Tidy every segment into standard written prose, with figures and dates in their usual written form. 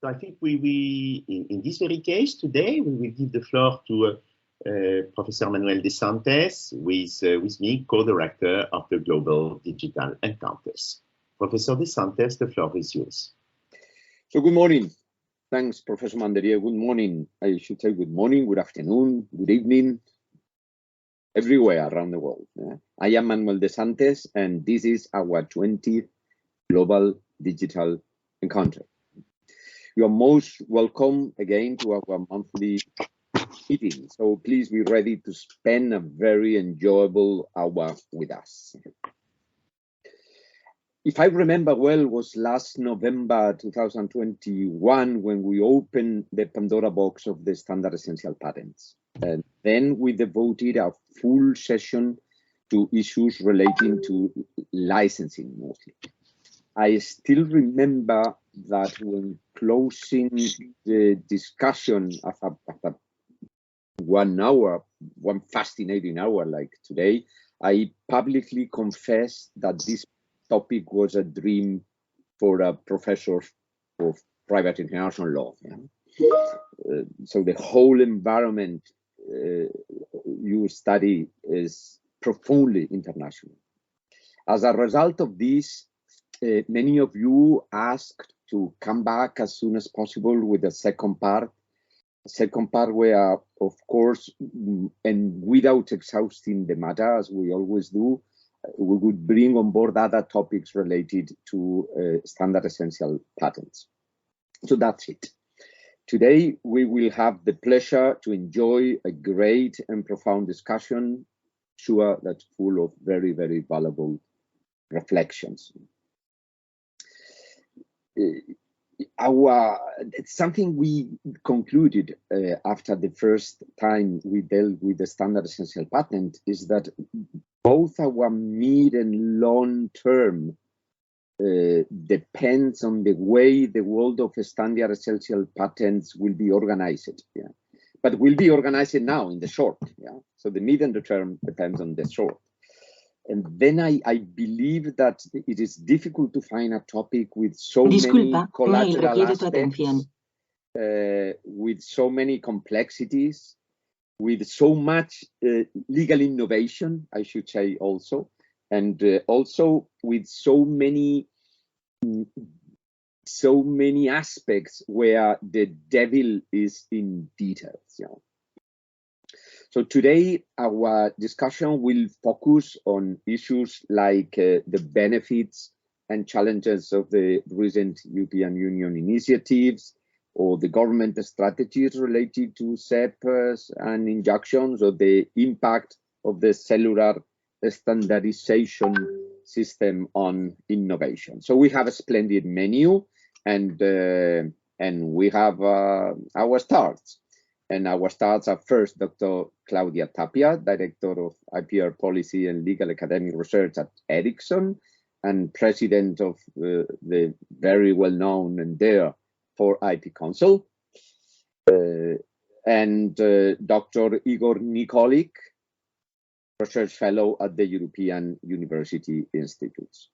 So I think in this very case today, we will give the floor to Professor Manuel de Santos, with me, co-director of the Global Digital Encounters. Professor de Santos, the floor is yours. So good morning. Thanks, Professor Manderia. Good morning. I should say good morning, good afternoon, good evening, everywhere around the world. I am Manuel de Santos, and this is our 20th Global Digital Encounter. You are most welcome again to our monthly meeting. So please be ready to spend a very enjoyable hour with us. If I remember well, it was last November 2021 when we opened the Pandora box of the standard essential patents. And then we devoted a full session to issues relating to licensing mostly. I still remember that when closing the discussion after 1 hour, one fascinating hour like today, I publicly confessed that this topic was a dream for a professor of private international law. So the whole environment you study is profoundly international. As a result of this, many of you asked to come back as soon as possible with the second part where, of course, and without exhausting the matter, as we always do, we would bring on board other topics related to standard essential patents. So that's it. Today, we will have the pleasure to enjoy a great and profound discussion, sure that's full of very, very valuable reflections. It's something we concluded after the first time we dealt with the standard essential patent is that both our mid and long term depends on the way the world of standard essential patents will be organized. But will be organized now in the short. So the mid and the term depends on the short. And then I believe that it is difficult to find a topic with so many collateral aspects, with so many complexities, with so much legal innovation, I should say also, and also with so many aspects where the devil is in details. So today, our discussion will focus on issues like the benefits and challenges of the recent European Union initiatives, or the government strategies related to SEPs and injunctions, or the impact of the cellular standardization system on innovation. So we have a splendid menu, and we have our starts. And our starts are first Dr. Claudia Tapia, Director of IPR Policy and Legal Academic Research at Ericsson, and President of the very well-known and dear for IP Council. And Dr. Igor Nikolic, Research Fellow at the European University Institutes.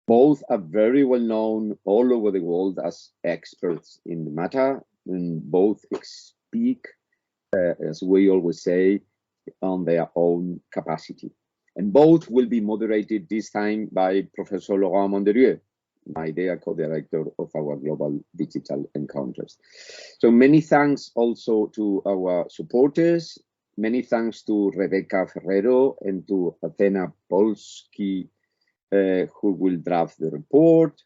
Both are very well-known all over the world as experts in the matter, and both speak, as we always say, on their own capacity. And both will be moderated this time by Professor Laurent Monderieu, my dear co-director of our Global Digital Encounters. So many thanks also to our supporters. Many thanks to Rebecca Ferrero and to Athena Polski, who will draft the report.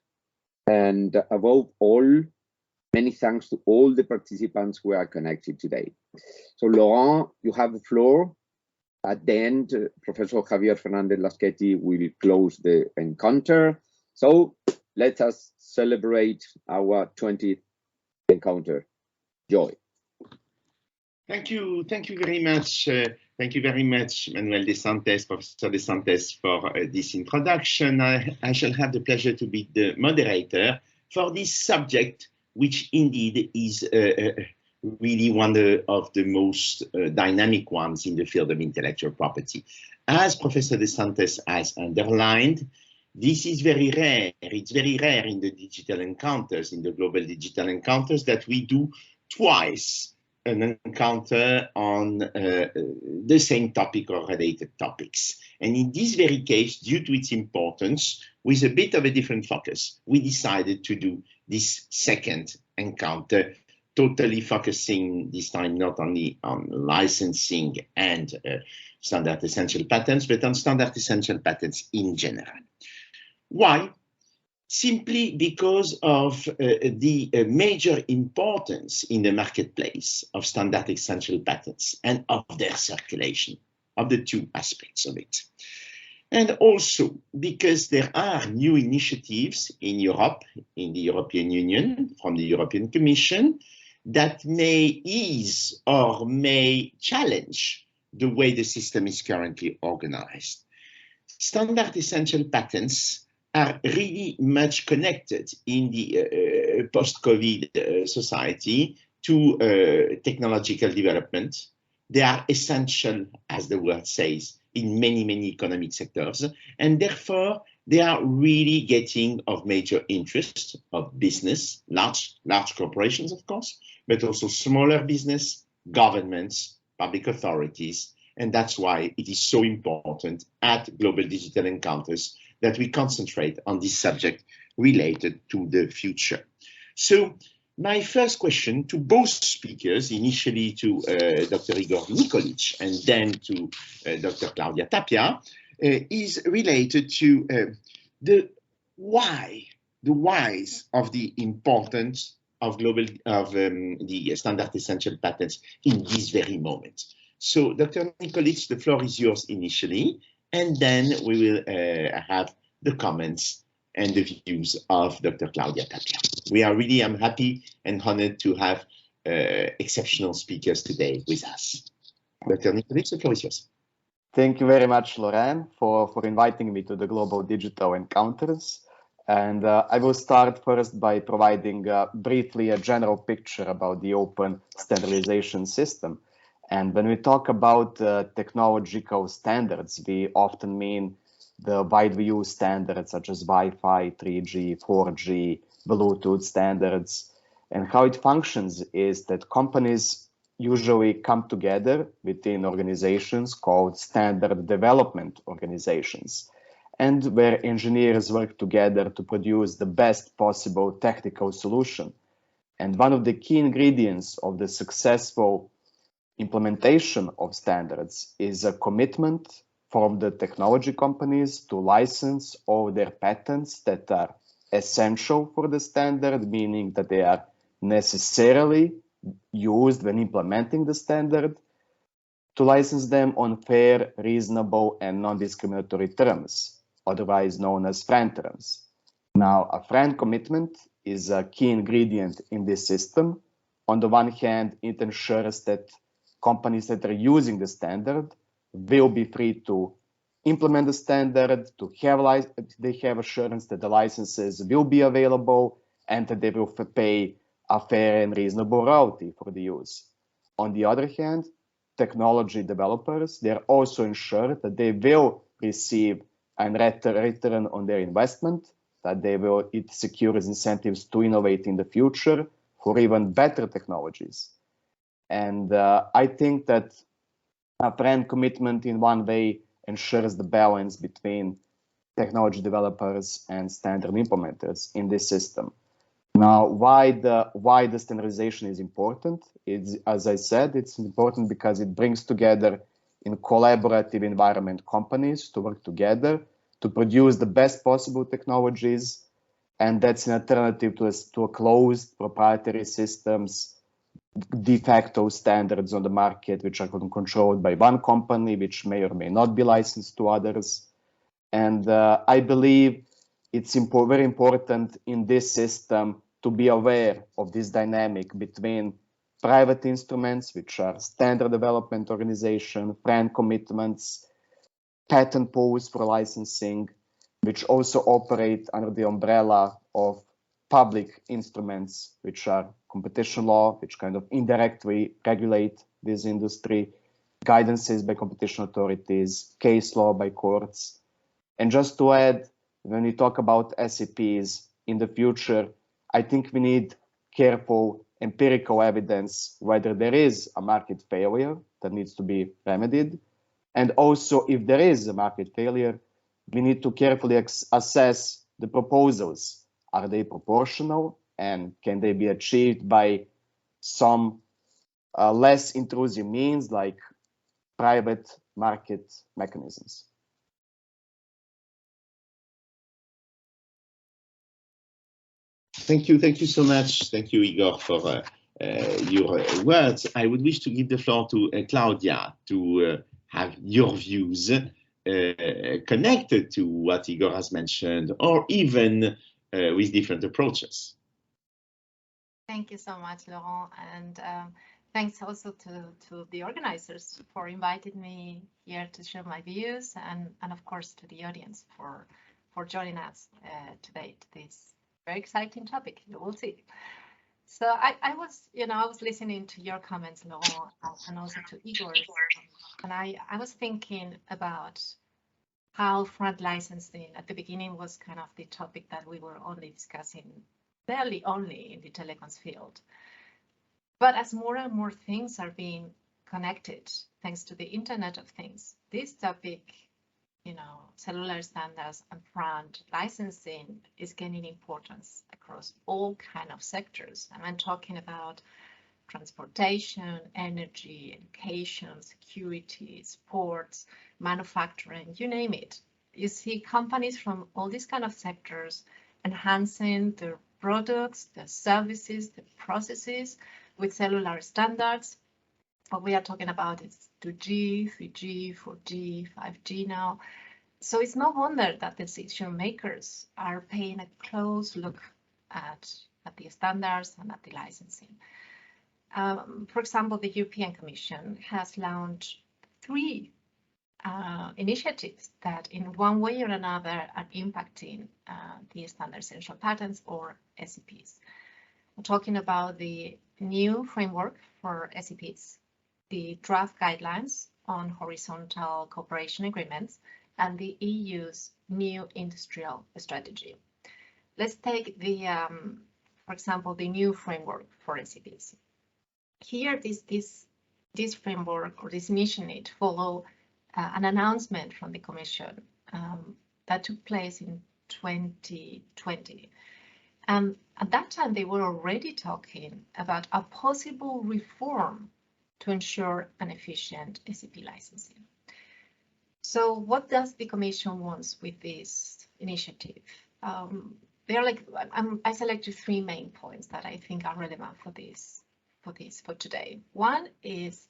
And above all, many thanks to all the participants who are connected today. So Laurent, you have the floor. At the end, Professor Javier Fernandez Laschetti will close the encounter. So let us celebrate our 20th encounter. Joy. Thank you very much. Thank you very much, Manuel de Santos, Professor de Santos, for this introduction. I shall have the pleasure to be the moderator for this subject, which indeed is really one of the most dynamic ones in the field of intellectual property. As Professor de Santos has underlined, This is very rare. It's very rare in the digital encounters, in the global digital encounters, that we do twice an encounter on the same topic or related topics. And in this very case, due to its importance, with a bit of a different focus, we decided to do this second encounter, totally focusing this time not only on licensing and standard essential patents, but on standard essential patents in general. Why? Simply because of the major importance in the marketplace of standard essential patents and of their circulation, of the two aspects of it. And also because there are new initiatives in Europe, in the European Union, from the European Commission, that may ease or may challenge the way the system is currently organized. Standard essential patents are really much connected in the post-COVID society to technological development. They are essential, as the word says, in many, many economic sectors, and therefore they are really getting of major interest of business, large corporations, of course, but also smaller business, governments, public authorities, and that's why it is so important at Global Digital Encounters that we concentrate on this subject related to the future. So my first question to both speakers, initially to Dr. Igor Nikolic and then to Dr. Claudia Tapia, is related to the whys of the importance of the standard essential patents in this very moment. So Dr. Nikolic, the floor is yours initially, and then we will have the comments and the views of Dr. Claudia Tapia. I'm happy and honored to have exceptional speakers today with us. Dr. Nikolic, the floor is yours. Thank you very much, Lorraine, for inviting me to the Global Digital Encounters. And I will start first by providing briefly a general picture about the open standardization system. And when we talk about technological standards, we often mean the widely used standards such as Wi-Fi, 3G, 4G, Bluetooth standards. And how it functions is that companies usually come together within organizations called standard development organizations, and where engineers work together to produce the best possible technical solution. And one of the key ingredients of the successful implementation of standards is a commitment from the technology companies to license all their patents that are essential for the standard, meaning that they are necessarily used when implementing the standard, to license them on fair, reasonable, and non-discriminatory terms, otherwise known as FRAND terms. Now, a FRAND commitment is a key ingredient in this system. On the one hand, it ensures that companies that are using the standard will be free to implement the standard, they have assurance that the licenses will be available and that they will pay a fair and reasonable royalty for the use. On the other hand, technology developers, they're also ensured that they will receive a return on their investment, that it secures incentives to innovate in the future for even better technologies. And I think that a FRAND commitment in one way ensures the balance between technology developers and standard implementers in this system. Now, why the standardization is important? It's, as I said, it's important because it brings together in collaborative environment companies to work together to produce the best possible technologies, and that's an alternative to a closed proprietary systems, de facto standards on the market, which are controlled by one company, which may or may not be licensed to others. And I believe it's very important in this system to be aware of this dynamic between private instruments, which are standard development organization, FRAND commitments, patent pools for licensing, which also operate under the umbrella of public instruments, which are competition law, which kind of indirectly regulate this industry, guidances by competition authorities, case law by courts. And just to add, when we talk about SEPs in the future, I think we need careful empirical evidence whether there is a market failure that needs to be remedied. And also, if there is a market failure, we need to carefully assess the proposals. Are they proportional, and can they be achieved by some less intrusive means like private market mechanisms? Thank you so much. Thank you, Igor, for your words. I would wish to give the floor to Claudia to have your views connected to what Igor has mentioned, or even with different approaches. Thank you so much, Laurent, and thanks also to the organizers for inviting me here to share my views, and of course to the audience for joining us today to this very exciting topic. You will see. So I was listening to your comments, Laurent, and also to Igor's, and I was thinking about how front licensing at the beginning was kind of the topic that we were only discussing, barely only in the telecoms field. But as more and more things are being connected, thanks to the Internet of Things, this topic, cellular standards and front licensing is gaining importance across all kinds of sectors. And I'm talking about transportation, energy, education, security, sports, manufacturing, you name it. You see companies from all these kind of sectors enhancing their products, their services, the processes with cellular standards. What we are talking about is 2G, 3G, 4G, 5G now. So it's no wonder that the decision makers are paying a close look at the standards and at the licensing. For example, the European Commission has launched 3 initiatives that in one way or another are impacting the standard essential patents, or SEPs. We're talking about the new framework for SEPs, the draft guidelines on horizontal cooperation agreements, and the EU's new industrial strategy. Let's take for example, the new framework for SEPs. Here, this framework or this initiative follow an announcement from the Commission that took place in 2020. And at that time, they were already talking about a possible reform to ensure an efficient SEP licensing. So what does the Commission want with this initiative? I selected 3 main points that I think are relevant for today. One is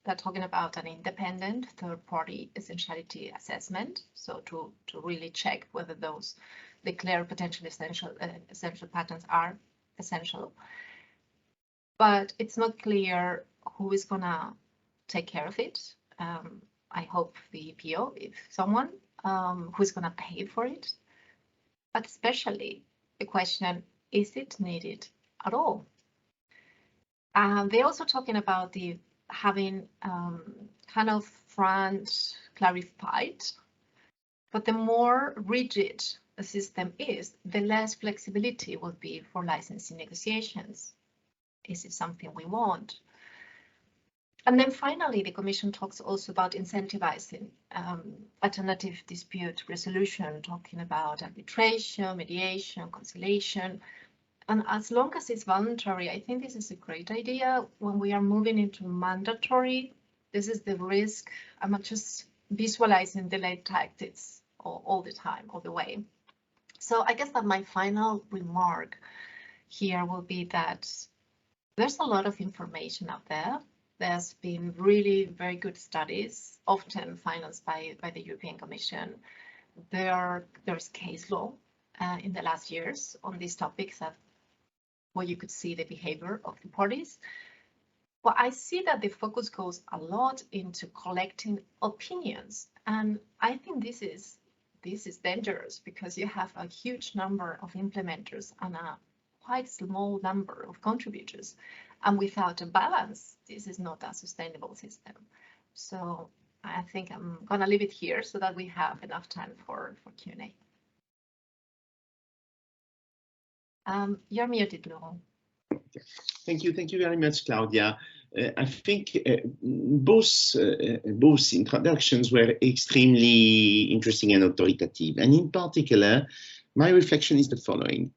they're talking about an independent third-party essentiality assessment, so to really check whether those declared potentially essential patents are essential. But it's not clear who is gonna take care of it. I hope the EPO, if someone, who's gonna pay for it. But especially the question, is it needed at all? They're also talking about having kind of front clarified, but the more rigid a system is, the less flexibility will be for licensing negotiations. Is it something we want? And then finally, the Commission talks also about incentivizing alternative dispute resolution, talking about arbitration, mediation, conciliation. And as long as it's voluntary, I think this is a great idea. When we are moving into mandatory, this is the risk. I'm not just visualizing delayed tactics all the time, all the way. So I guess that my final remark here will be that there's a lot of information out there. There's been really very good studies, often financed by the European Commission. There's case law in the last years on these topics where you could see the behavior of the parties. But I see that the focus goes a lot into collecting opinions. And I think this is dangerous because you have a huge number of implementers and a quite small number of contributors. And without a balance, this is not a sustainable system. So I think I'm gonna leave it here so that we have enough time for Q&A. You're muted, Laurent. Thank you very much, Claudia. I think both introductions were extremely interesting and authoritative. And in particular, my reflection is the following.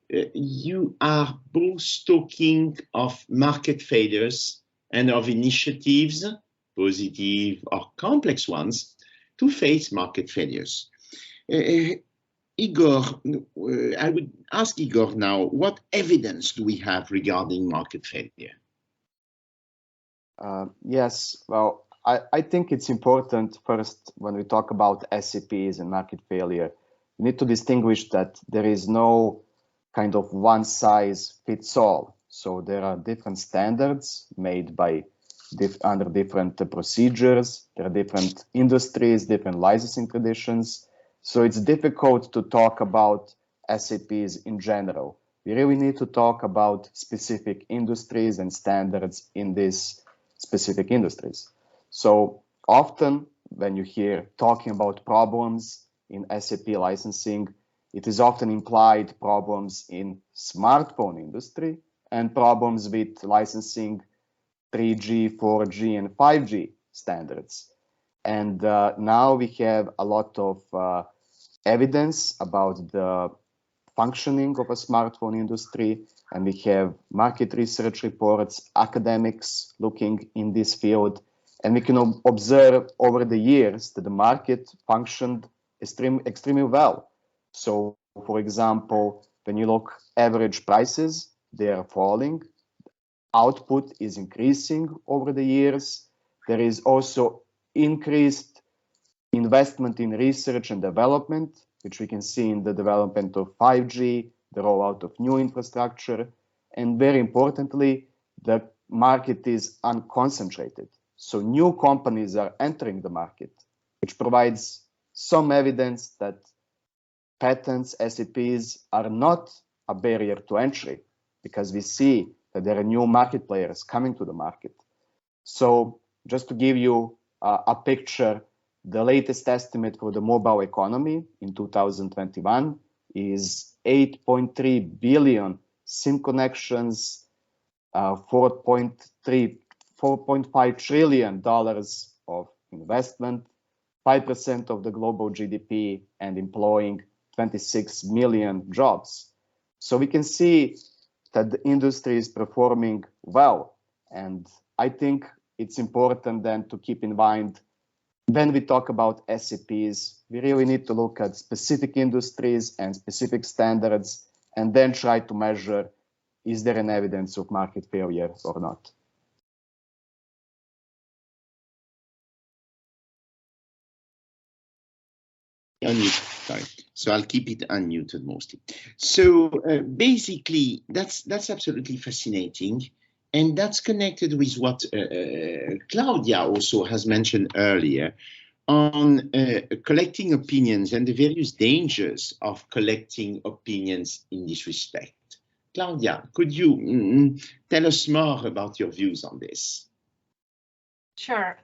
You are both talking of market failures and of initiatives, positive or complex ones, to face market failures. Igor, I would ask Igor now, what evidence do we have regarding market failure? Yes, well, I think it's important first when we talk about SEPs and market failure, we need to distinguish that there is no kind of one size fits all. So there are different standards made by under different procedures, there are different industries, different licensing traditions. So it's difficult to talk about SEPs in general. We really need to talk about specific industries and standards in these specific industries. So often when you hear talking about problems in SEP licensing, it is often implied problems in smartphone industry and problems with licensing 3G, 4G, and 5G standards. And now we have a lot of evidence about the functioning of a smartphone industry, and we have market research reports, academics looking in this field, and we can observe over the years that the market functioned extremely well. So, for example, when you look average prices, they are falling. Output is increasing over the years. There is also increased investment in research and development, which we can see in the development of 5G, the rollout of new infrastructure, and very importantly, the market is unconcentrated. So new companies are entering the market, which provides some evidence that patents, SEPs are not a barrier to entry, because we see that there are new market players coming to the market. So just to give you a picture, the latest estimate for the mobile economy in 2021 is 8.3 billion SIM connections, $4.5 trillion of investment, 5% of the global GDP, and employing 26 million jobs. So we can see that the industry is performing well. And I think it's important then to keep in mind when we talk about SEPs, we really need to look at specific industries and specific standards, and then try to measure, is there an evidence of market failure or not? Unmuted, sorry. So I'll keep it unmuted mostly. So basically, that's absolutely fascinating. And that's connected with what Claudia also has mentioned earlier on collecting opinions and the various dangers of collecting opinions in this respect. Claudia, could you tell us more about your views on this? Sure.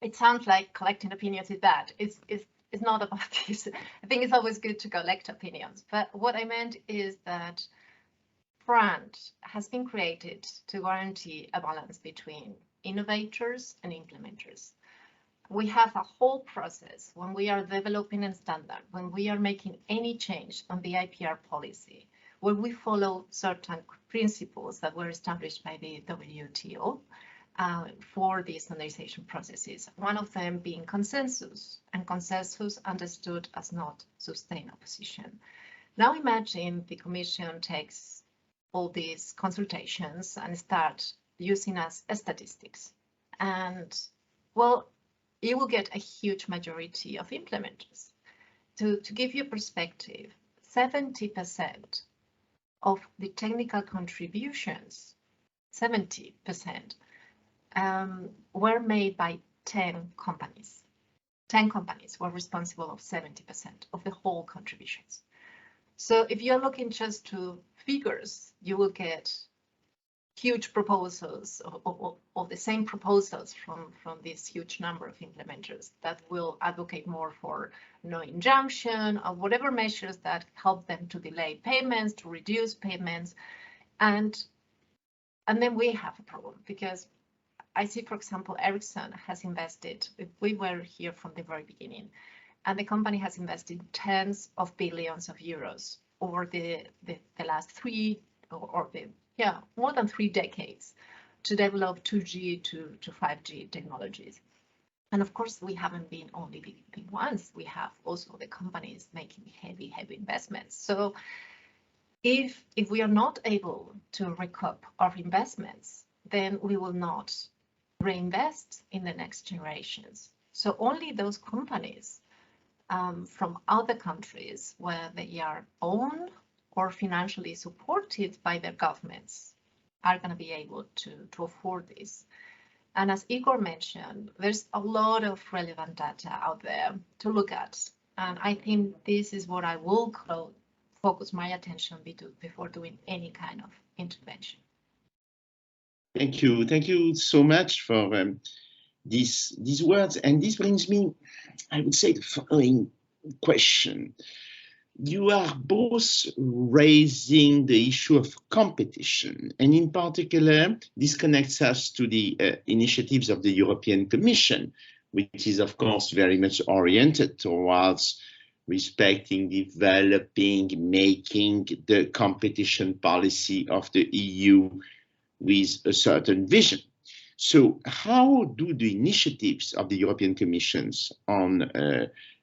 It sounds like collecting opinions is bad. It's not about this. I think it's always good to collect opinions. But what I meant is that brand has been created to guarantee a balance between innovators and implementers. We have a whole process when we are developing a standard, when we are making any change on the IPR policy, where we follow certain principles that were established by the WTO for the standardization processes. One of them being consensus, and consensus understood as not sustain opposition. Now imagine the Commission takes all these consultations and start using us as statistics. And well, you will get a huge majority of implementers. To give you a perspective, 70% of the technical contributions, 70%, were made by 10 companies. 10 companies were responsible of 70% of the whole contributions. So if you're looking just to figures, you will get huge proposals or the same proposals from this huge number of implementers that will advocate more for no injunction or whatever measures that help them to delay payments, to reduce payments. And then we have a problem, because I see, for example, Ericsson has invested, we were here from the very beginning, and the company has invested tens of billions of euros over the last more than 3 decades to develop 2G to 5G technologies. And of course, we haven't been only the ones, we have also the companies making heavy investments. So if we are not able to recoup our investments, then we will not reinvest in the next generations. So only those companies from other countries where they are owned or financially supported by their governments are going to be able to afford this. And as Igor mentioned, there's a lot of relevant data out there to look at. And I think this is what I will focus my attention before doing any kind of intervention. Thank you so much for these words. And this brings me, I would say, the following question. You are both raising the issue of competition, and in particular, this connects us to the initiatives of the European Commission, which is, of course, very much oriented towards respecting, developing, making the competition policy of the EU with a certain vision. So how do the initiatives of the European Commissions on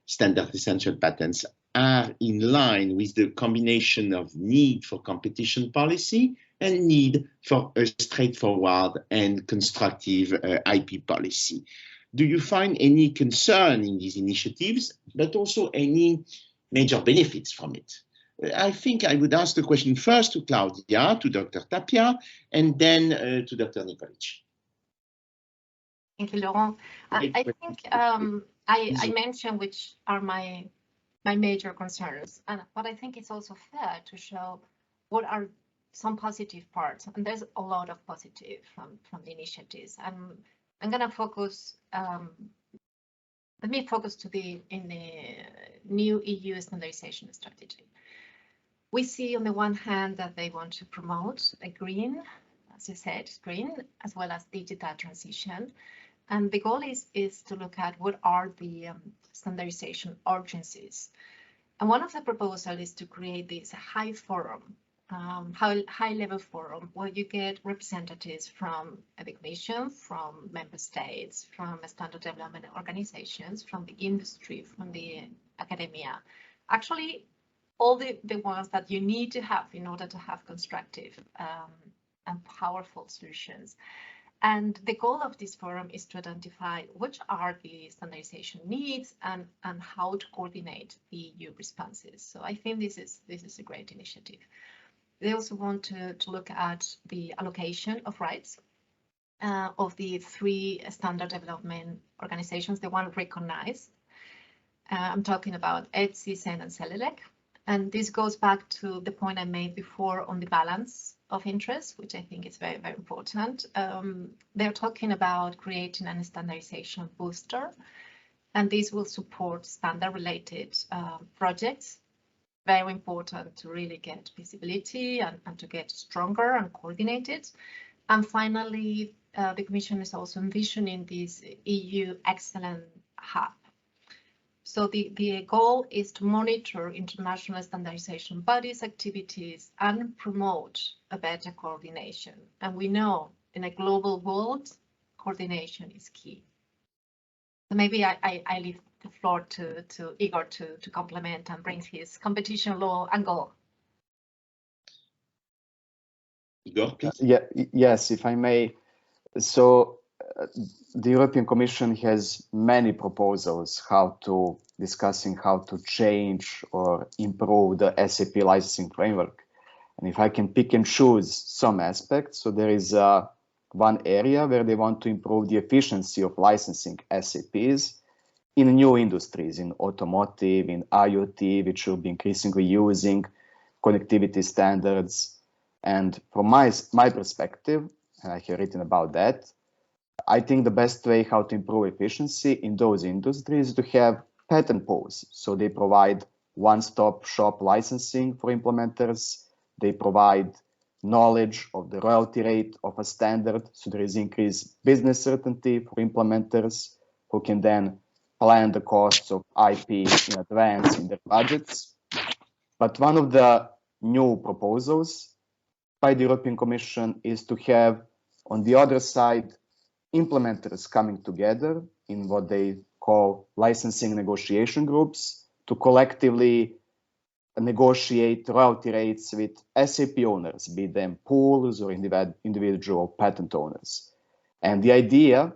standard essential patents are in line with the combination of need for competition policy and need for a straightforward and constructive IP policy? Do you find any concern in these initiatives, but also any major benefits from it? I think I would ask the question first to Claudia, to Dr. Tapia, and then to Dr. Nikolic. Thank you, Laurent. I think I mentioned which are my major concerns, but I think it's also fair to show what are some positive parts, and there's a lot of positive from the initiatives. And I'm going to focus. Let me focus in the new EU standardization strategy. We see on the one hand that they want to promote a green, as you said, green as well as digital transition. And the goal is to look at what are the standardization urgencies. And one of the proposals is to create this high forum, high-level forum, where you get representatives from the Commission, from member states, from standard development organizations, from the industry, from the academia. Actually, all the ones that you need to have in order to have constructive and powerful solutions. And the goal of this forum is to identify which are the standardization needs and how to coordinate the EU responses. So I think this is a great initiative. They also want to look at the allocation of rights of the 3 standard development organizations, the one recognized. I'm talking about ETSI, CEN, and cellular. And this goes back to the point I made before on the balance of interest, which I think is very, very important. They're talking about creating a standardization booster, and this will support standard-related projects. Very important to really get visibility and to get stronger and coordinated. And finally, the Commission is also envisioning this EU Excellence Hub. So the goal is to monitor international standardization bodies' activities and promote a better coordination. And we know in a global world, coordination is key. So maybe I leave the floor to Igor to complement and bring his competition law angle. Igor, please. Yes, if I may. So the European Commission has many proposals discussing how to change or improve the SAP licensing framework. And if I can pick and choose some aspects, so there is one area where they want to improve the efficiency of licensing SAPs in new industries, in automotive, in IoT, which will be increasingly using connectivity standards. And from my perspective, and I have written about that, I think the best way how to improve efficiency in those industries is to have patent pools. So they provide one-stop shop licensing for implementers. They provide knowledge of the royalty rate of a standard. So there is increased business certainty for implementers who can then plan the costs of IP in advance in their budgets. But one of the new proposals by the European Commission is to have, on the other side, implementers coming together in what they call licensing negotiation groups to collectively negotiate royalty rates with SAP owners, be them pools or individual patent owners. And the idea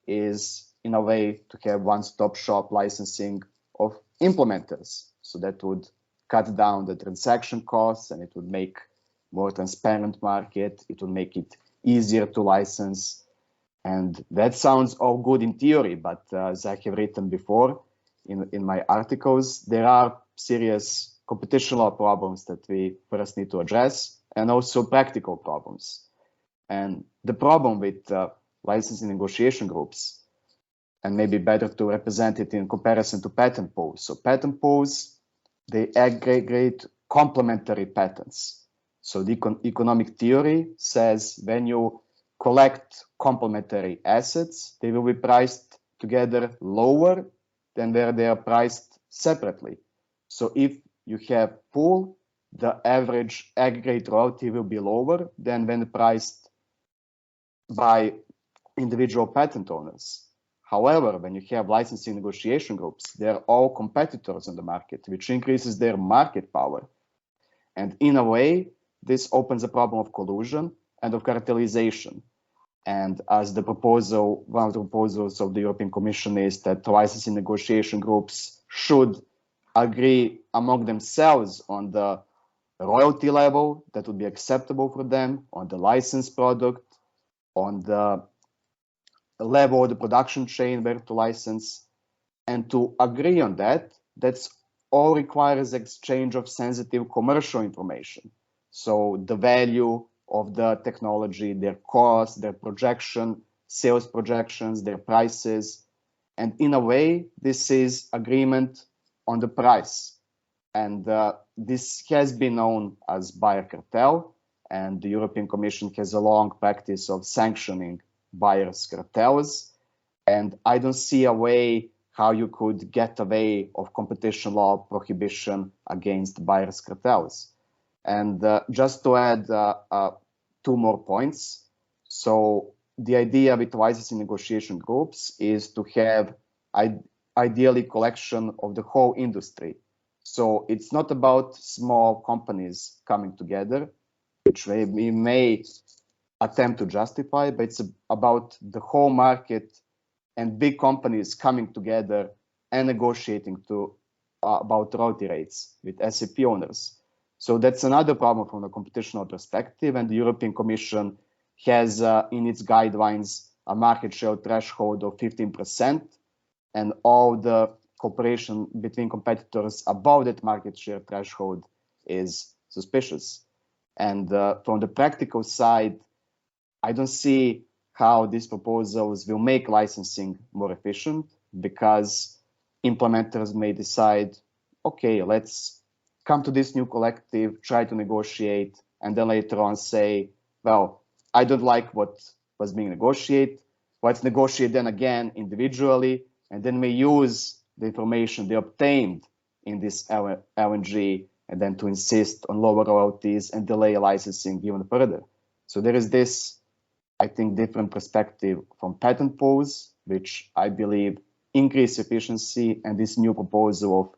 is, in a way, to have one-stop shop licensing of implementers. So that would cut down the transaction costs, and it would make more transparent market. It would make it easier to license. And that sounds all good in theory, but as I have written before in my articles, there are serious competition law problems that we first need to address, and also practical problems. And the problem with licensing negotiation groups, and maybe better to represent it in comparison to patent pools. So patent pools, they aggregate complementary patents. So the economic theory says when you collect complementary assets, they will be priced together lower than where they are priced separately. So if you have pool, the average aggregate royalty will be lower than when priced by individual patent owners. However, when you have licensing negotiation groups, they're all competitors on the market, which increases their market power. And in a way, this opens a problem of collusion and of cartelization. And as the proposal, one of the proposals of the European Commission is that licensing negotiation groups should agree among themselves on the royalty level that would be acceptable for them, on the licensed product, on the level of the production chain where to license. And to agree on that, that's all requires exchange of sensitive commercial information. So the value of the technology, their cost, their projection, sales projections, their prices. And in a way, this is agreement on the price. And this has been known as buyer cartel, and the European Commission has a long practice of sanctioning buyers' cartels. And I don't see a way how you could get away of competition law prohibition against buyers' cartels. And just to add two more points. So the idea with licensing negotiation groups is to have ideally collection of the whole industry. So it's not about small companies coming together, which we may attempt to justify, but it's about the whole market and big companies coming together and negotiating about royalty rates with SAP owners. So that's another problem from a computational perspective, and the European Commission has in its guidelines a market share threshold of 15%, and all the cooperation between competitors above that market share threshold is suspicious. And from the practical side, I don't see how these proposals will make licensing more efficient, because implementers may decide, okay, let's come to this new collective, try to negotiate, and then later on say, well, I don't like what was being negotiated. Let's negotiate then again individually, and then we use the information they obtained in this LNG and then to insist on lower royalties and delay licensing even further. So there is this, I think, different perspective from patent pools, which I believe increase efficiency, and this new proposal of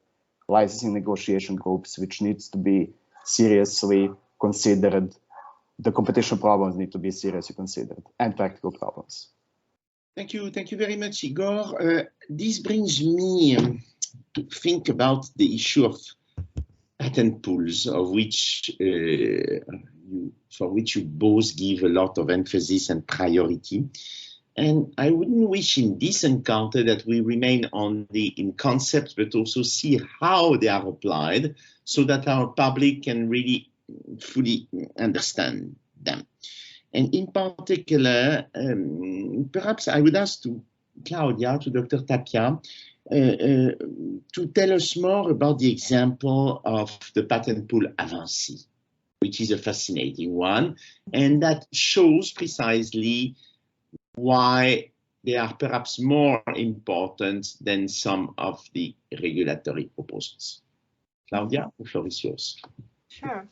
licensing negotiation groups, which needs to be seriously considered. The competition problems need to be seriously considered, and practical problems. Thank you very much, Igor. This brings me to think about the issue of patent pools, of which for which you both give a lot of emphasis and priority. And I wouldn't wish in this encounter that we remain only in concept, but also see how they are applied, so that our public can really fully understand them. And in particular, perhaps I would ask to Claudia, to Dr. Tapia, to tell us more about the example of the patent pool Avanci, which is a fascinating one, and that shows precisely why they are perhaps more important than some of the regulatory proposals. Claudia, the floor is yours. Sure.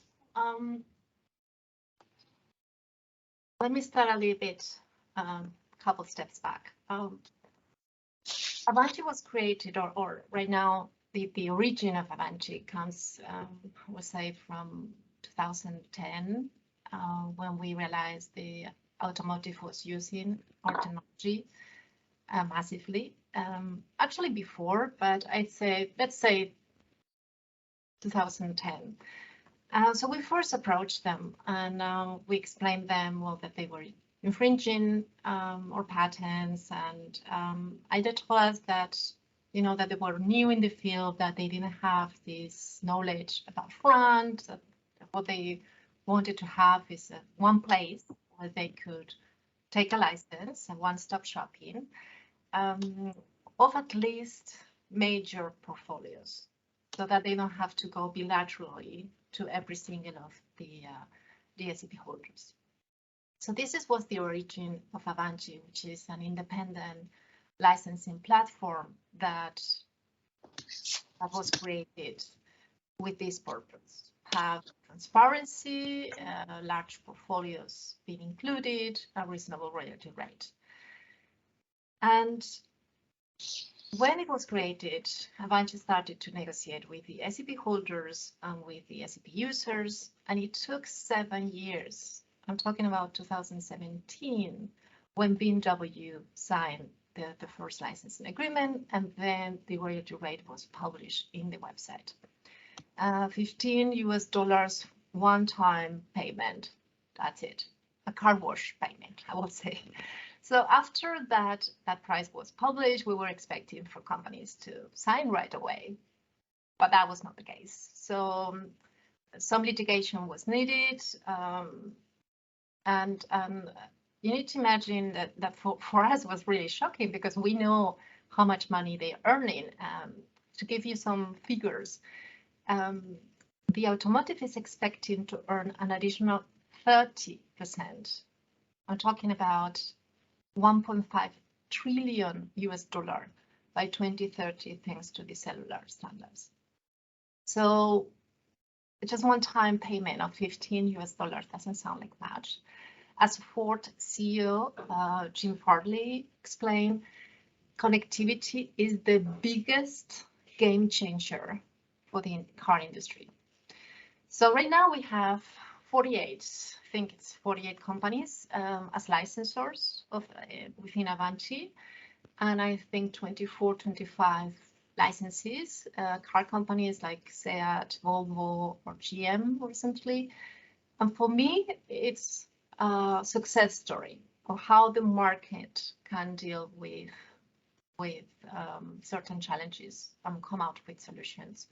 Let me start a little bit, couple steps back. Avanci was created, or right now, the origin of Avanci comes, we'll say, from 2010, when we realized the automotive was using our technology massively. Actually before, but I'd say, let's say 2010. So we first approached them and we explained them, well, that they were infringing our patents, and either told us that, you know, that they were new in the field, that they didn't have this knowledge about front, that what they wanted to have is one place where they could take a license, a one-stop shopping, of at least major portfolios, so that they don't have to go bilaterally to every single of the SEP holders. So this was the origin of Avanci, which is an independent licensing platform that was created with this purpose: have transparency, large portfolios being included, a reasonable royalty rate. And when it was created, Avanci started to negotiate with the SEP holders and with the SEP users, and it took 7 years. I'm talking about 2017, when BMW signed the first licensing agreement, and then the royalty rate was published in the website. $15 one-time payment, that's it. A car wash payment, I would say. So after that price was published, we were expecting for companies to sign right away, but that was not the case. So some litigation was needed, and you need to imagine that for us it was really shocking, because we know how much money they're earning. To give you some figures, the automotive is expecting to earn an additional 30%. I'm talking about $1.5 trillion by 2030, thanks to the cellular standards. So just one-time payment of $15 doesn't sound like much. As Ford CEO Jim Farley explained, connectivity is the bigged game changer for the car industry. So right now we have 48, I think it's 48 companies as licensors within Avanci, and I think 24, 25 licensees, car companies like Seat, Volvo, or GM recently. And for me, it's a success story of how the market can deal with certain challenges and come out with solutions.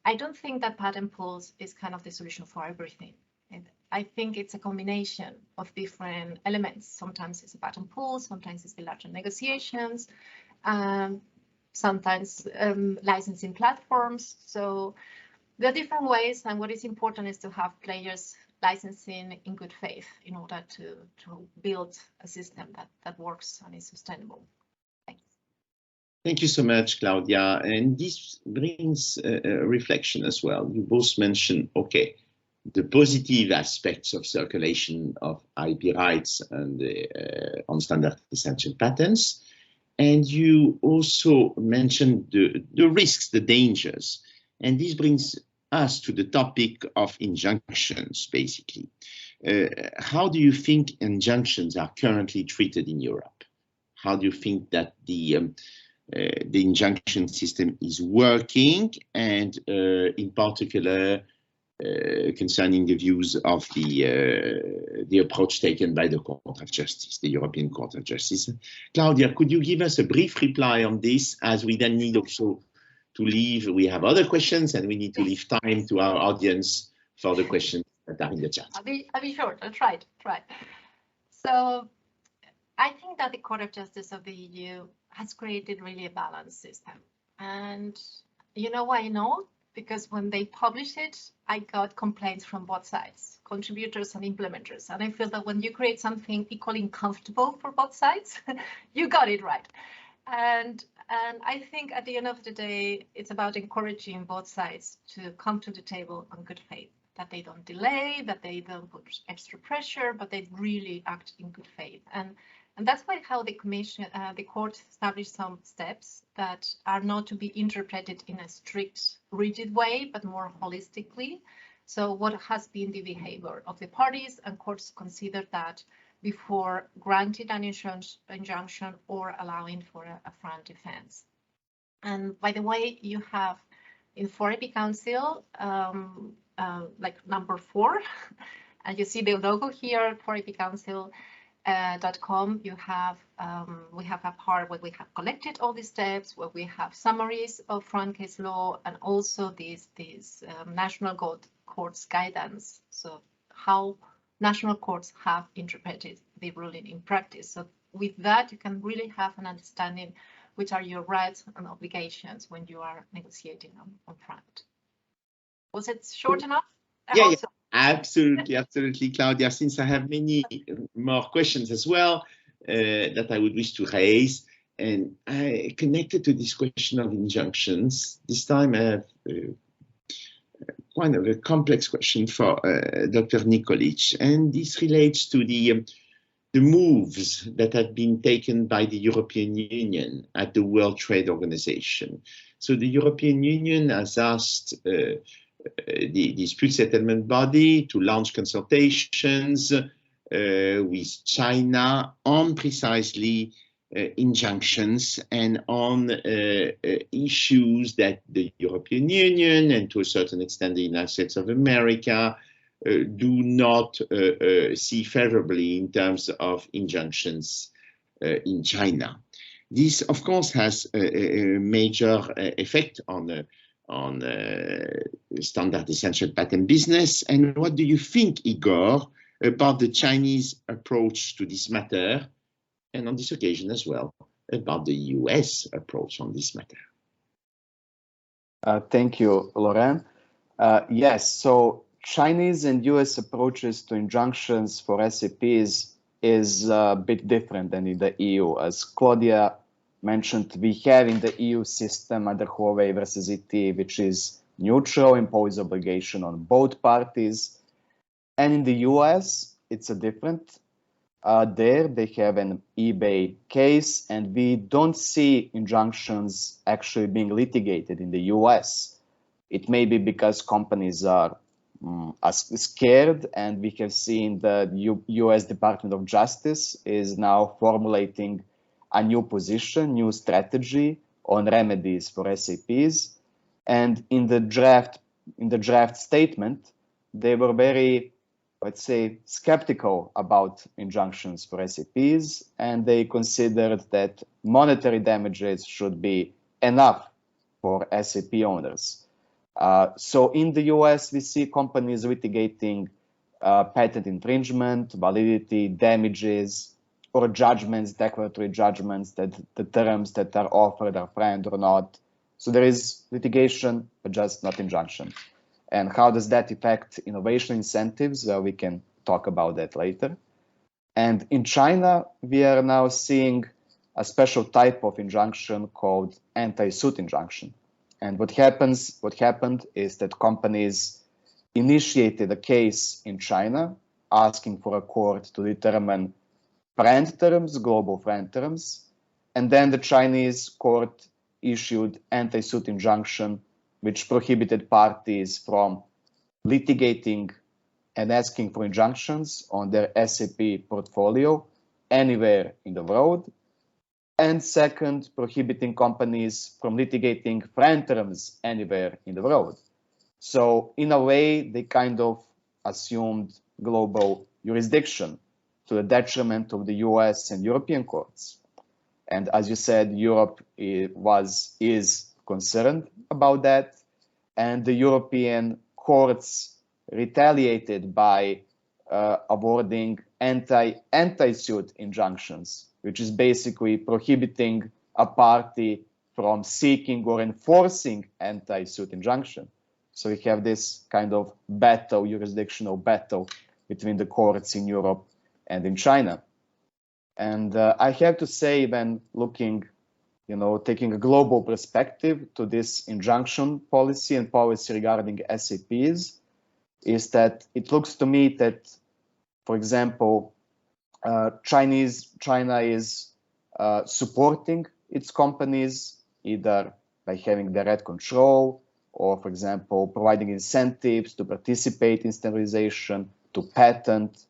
I don't think that patent pools is kind of the solution for everything. I think it's a combination of different elements. Sometimes it's a patent pool, sometimes it's bilateral negotiations, sometimes licensing platforms. So there are different ways, and what is important is to have players licensing in good faith in order to build a system that works and is sustainable. Thanks. Thank you so much, Claudia. And this brings a reflection as well. You both mentioned, okay, the positive aspects of circulation of IP rights and on standardization patents. And you also mentioned the risks, the dangers. And this brings us to the topic of injunctions, basically. How do you think injunctions are currently treated in Europe? How do you think that the injunction system is working, and in particular, concerning the views of the approach taken by the Court of Justice, the European Court of Justice? Claudia, could you give us a brief reply on this, as we then need also to leave? We have other questions, and we need to leave time to our audience for the questions that are in the chat. I'll be short. I'll try. So I think that the Court of Justice of the EU has created really a balanced system. And you know why I know? Because when they published it, I got complaints from both sides, contributors and implementers. And I feel that when you create something equally comfortable for both sides, you got it right. And I think at the end of the day, it's about encouraging both sides to come to the table on good faith, that they don't delay, that they don't put extra pressure, but they really act in good faith. And that's why how the commission, the court established some steps that are not to be interpreted in a strict, rigid way, but more holistically. So what has been the behavior of the parties, and courts consider that before granting an injunction or allowing for a front defense. And by the way, you have in 4AP Council, like number 4, and you see the logo here, 4AP Council.com. You have we have a part where we have collected all these steps, where we have summaries of front case law, and also these national courts guidance. So how national courts have interpreted the ruling in practice. So with that, you can really have an understanding which are your rights and obligations when you are negotiating on front. Was it short enough? Yeah, absolutely, Claudia. Since I have many more questions as well that I would wish to raise, and I connected to this question of injunctions. This time I have kind of a complex question for Dr. Nikolic, and this relates to the moves that have been taken by the European Union at the World Trade Organization. So the European Union has asked the dispute settlement body to launch consultations with China on precisely injunctions and on issues that the European Union and to a certain extent the United States of America do not see favorably in terms of injunctions in China. This, of course, has a major effect on standard essential patent business. And what do you think, Igor, about the Chinese approach to this matter, and on this occasion as well, about the US approach on this matter? Thank you, Laurent. Yes, so Chinese and US approaches to injunctions for SEPs is a bit different than in the EU. As Claudia mentioned, we have in the EU system under Huawei versus ET, which is neutral, impose obligation on both parties. And in the US, it's a different. There they have an eBay case, and we don't see injunctions actually being litigated in the US. It may be because companies are scared, and we have seen the US Department of Justice is now formulating a new position, new strategy on remedies for SEPs. And in the draft statement, they were very, let's say, skeptical about injunctions for SEPs, and they considered that monetary damages should be enough for SEP owners. So in the US, we see companies litigating patent infringement, validity, damages, or judgments, declaratory judgments that the terms that are offered are friend or not. So there is litigation, but just not injunction. And how does that affect innovation incentives? We can talk about that later. And in China, we are now seeing a special type of injunction called anti-suit injunction. And what happened is that companies initiated a case in China asking for a court to determine friend terms, global friend terms, and then the Chinese court issued anti-suit injunction, which prohibited parties from litigating and asking for injunctions on their SEP portfolio anywhere in the world. And second, prohibiting companies from litigating friend terms anywhere in the world. So in a way, they kind of assumed global jurisdiction to the detriment of the US and European courts. And as you said, Europe is concerned about that. And the European courts retaliated by awarding anti-suit injunctions, which is basically prohibiting a party from seeking or enforcing anti-suit injunction. So we have this kind of battle, jurisdictional battle between the courts in Europe and in China. And I have to say, when looking, taking a global perspective to this injunction policy and policy regarding SEPs, is that it looks to me that, for example, China is supporting its companies either by having direct control or, for example, providing incentives to participate in standardization, to patent,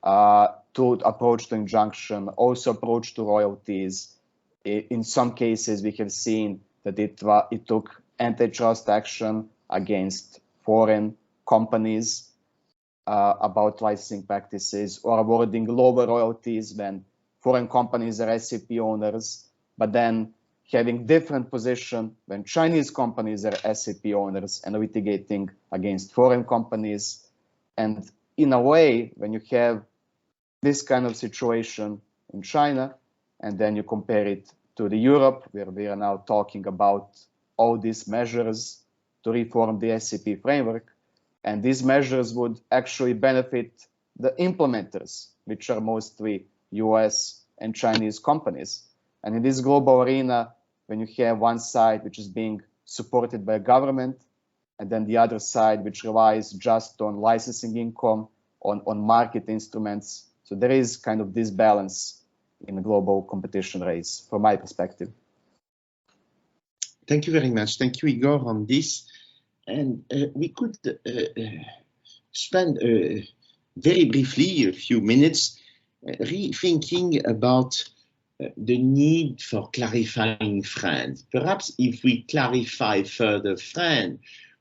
to approach to injunction, also approach to royalties. In some cases, we have seen that it took antitrust action against foreign companies about licensing practices, or awarding lower royalties when foreign companies are SEP owners, but then having different position when Chinese companies are SEP owners and litigating against foreign companies. And in a way, when you have this kind of situation in China, and then you compare it to the Europe, where we are now talking about all these measures to reform the SEP framework, and these measures would actually benefit the implementers, which are mostly US and Chinese companies. And in this global arena, when you have one side which is being supported by a government, and then the other side which relies just on licensing income, on market instruments, so there is kind of this balance in the global competition race, from my perspective. Thank you very much. Thank you, Igor, on this. And we could spend very briefly a few minutes rethinking about the need for clarifying France. Perhaps if we clarify further France,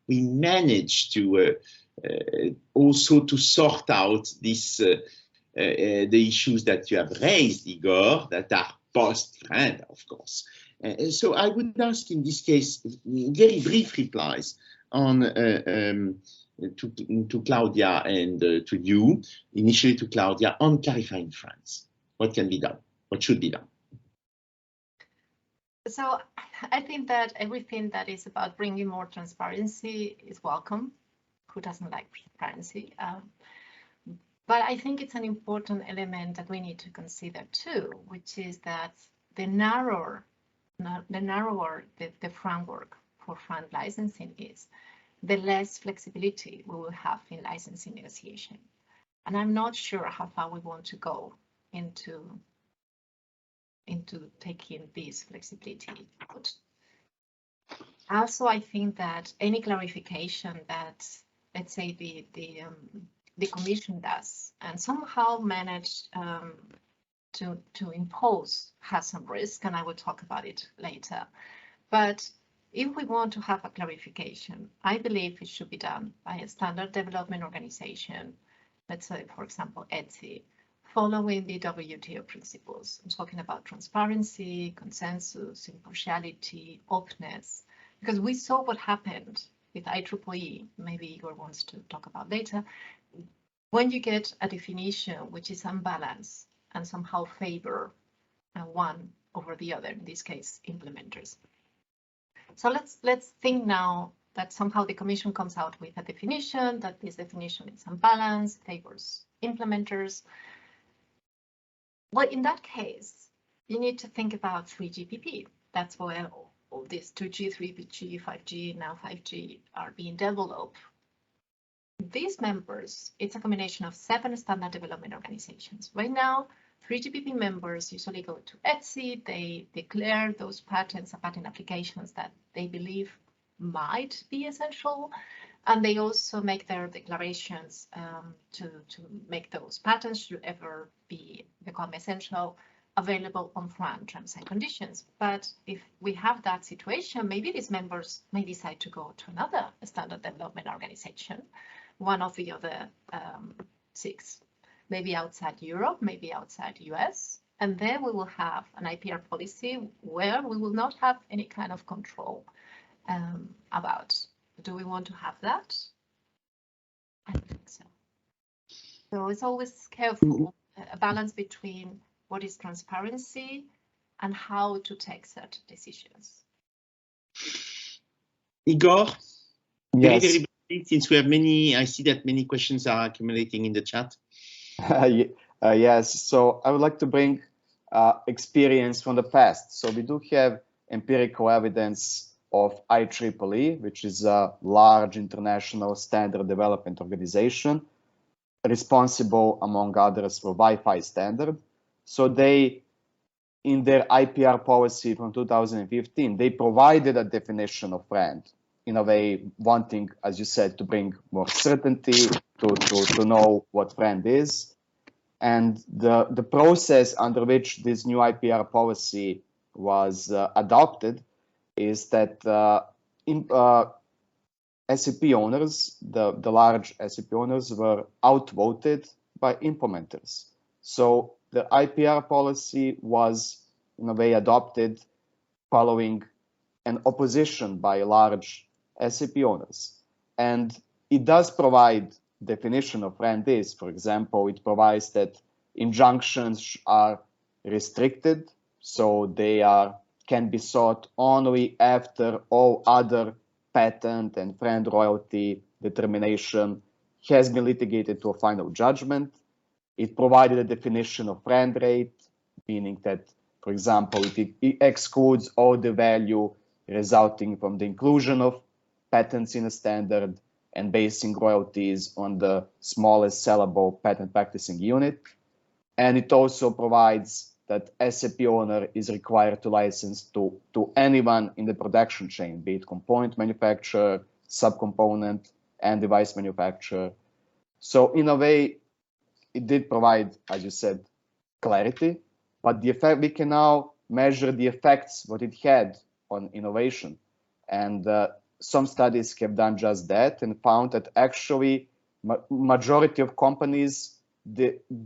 we manage to also to sort out this the issues that you have raised, Igor, that are post-France, of course. So I would ask in this case very brief replies on to Claudia and to you, initially to Claudia, on clarifying France. What can be done? What should be done? So I think that everything that is about bringing more transparency is welcome. Who doesn't like transparency? But I think it's an important element that we need to consider too, which is that the narrower the framework for fund licensing is, the less flexibility we will have in licensing negotiation. And I'm not sure how far we want to go into taking this flexibility out. Also, I think that any clarification that, let's say, the Commission does and somehow managed to impose has some risk, and I will talk about it later. But if we want to have a clarification, I believe it should be done by a standard development organization, let's say, for example, ETSI, following the WTO principles. I'm talking about transparency, consensus, impartiality, openness, because we saw what happened with IEEE, maybe Igor wants to talk about later, when you get a definition which is unbalanced and somehow favor one over the other, in this case, implementers. So let's think now that somehow the Commission comes out with a definition, that this definition is unbalanced, favors implementers. Well, in that case, you need to think about 3GPP. That's where all these 2G, 3G, 5G, now 5G are being developed. These members, it's a combination of 7 standard development organizations. Right now, 3GPP members usually go to ETSI, they declare those patents and patent applications that they believe might be essential, and they also make their declarations to make those patents, should ever become essential, available on FRAN terms and conditions. But if we have that situation, maybe these members may decide to go to another standard development organization, one of the other 6, maybe outside Europe, maybe outside US, and then we will have an IPR policy where we will not have any kind of control about, do we want to have that? I So it's always careful, a balance between what is transparency and how to take certain decisions. Igor, very, Yes. very briefly, since we have many, I see that many questions are accumulating in the chat. Yes, so I would like to bring experience from the past. So we do have empirical evidence of IEEE, which is a large international standard development organization responsible, among others, for Wi-Fi standard. So they, in their IPR policy from 2015, they provided a definition of friend, in a way wanting, as you said, to bring more certainty, to know what friend is. And the process under which this new IPR policy was adopted is that SEP owners, the large SEP owners, were outvoted by implementers. So the IPR policy was, in a way, adopted following an opposition by large SEP owners. And it does provide definition of friend is. For example, it provides that injunctions are restricted, so they can be sought only after all other patent and friend royalty determination has been litigated to a final judgment. It provided a definition of friend rate, meaning that, for example, it excludes all the value resulting from the inclusion of patents in a standard and basing royalties on the smallest sellable patent practicing unit. And it also provides that SEP owner is required to license to anyone in the production chain, be it component manufacturer, subcomponent, and device manufacturer. So in a way, it did provide, as you said, clarity, but the effect, we can now measure the effects, what it had on innovation. And some studies have done just that and found that actually majority of companies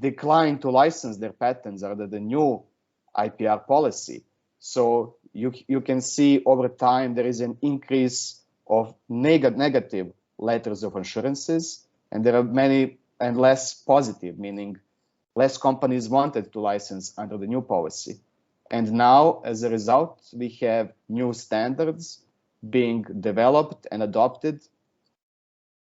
decline to license their patents under the new IPR policy. So you can see over time there is an increase of negative letters of assurances, and there are many and less positive, meaning less companies wanted to license under the new policy. And now, as a result, we have new standards being developed and adopted,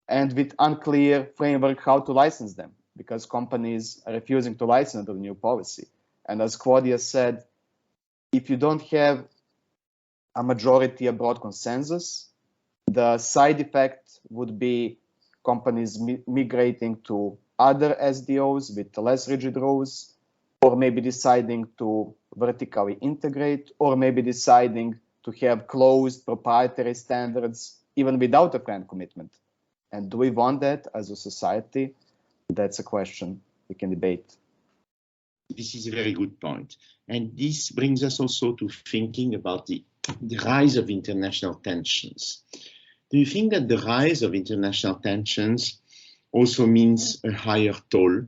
and with unclear framework how to license them, because companies are refusing to license under the new policy. And as Claudia said, if you don't have a majority, a broad consensus, the side effect would be companies migrating to other SDOs with less rigid rules, or maybe deciding to vertically integrate, or maybe deciding to have closed proprietary standards, even without a friend commitment. And do we want that as a society? That's a question we can debate. This is a very good point. And this brings us also to thinking about the rise of international tensions. Do you think that the rise of international tensions also means a higher toll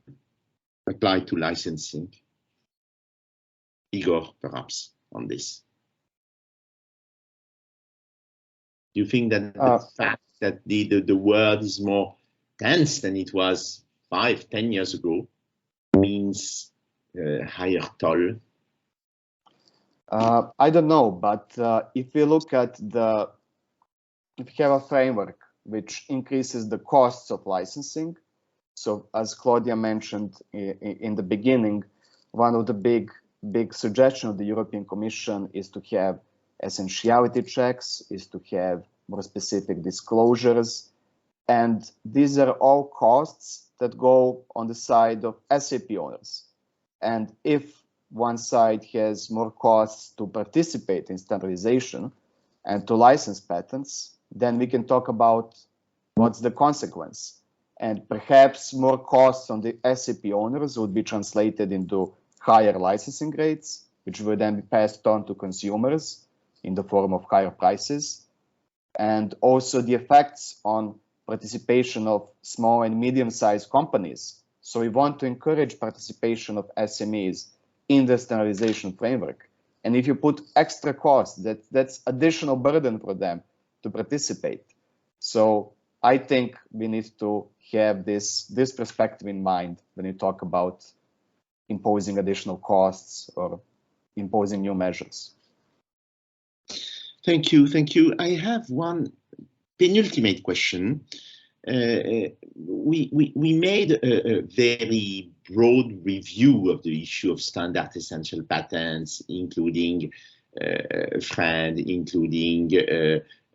applied to licensing? Igor, perhaps, on this. Do you think that the fact that the world is more tense than it was 5-10 years ago means higher toll? I don't know, but if we look at if you have a framework which increases the costs of licensing, so as Claudia mentioned in the beginning, one of the big suggestions of the European Commission is to have essentiality checks, is to have more specific disclosures, and these are all costs that go on the side of SEP owners. And if one side has more costs to participate in standardization and to license patents, then we can talk about what's the consequence. And perhaps more costs on the SEP owners would be translated into higher licensing rates, which would then be passed on to consumers in the form of higher prices. And also the effects on participation of small and medium-sized companies. So we want to encourage participation of SMEs in the standardization framework. And if you put extra costs, that's additional burden for them to participate. So I think we need to have this perspective in mind when you talk about imposing additional costs or imposing new measures. Thank you. Thank you. I have one penultimate question. We made a very broad review of the issue of standard essential patents, including FRAND, including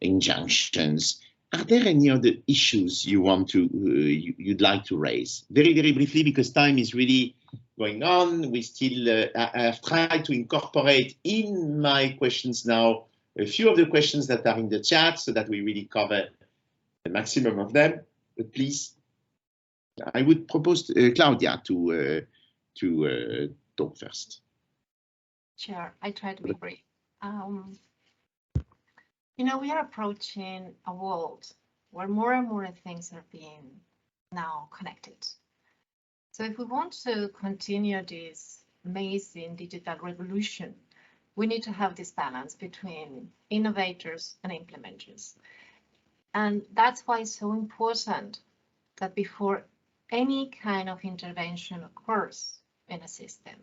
injunctions. Are there any other issues you want to you'd like to raise? Very, very briefly, because time is really going on. We still I have tried to incorporate in my questions now a few of the questions that are in the chat so that we really cover the maximum of them. But please, I would propose Claudia to talk first. Sure, I try to be brief. You know, we are approaching a world where more and more things are being now connected. So if we want to continue this amazing digital revolution, we need to have this balance between innovators and implementers. And that's why it's so important that before any kind of intervention occurs in a system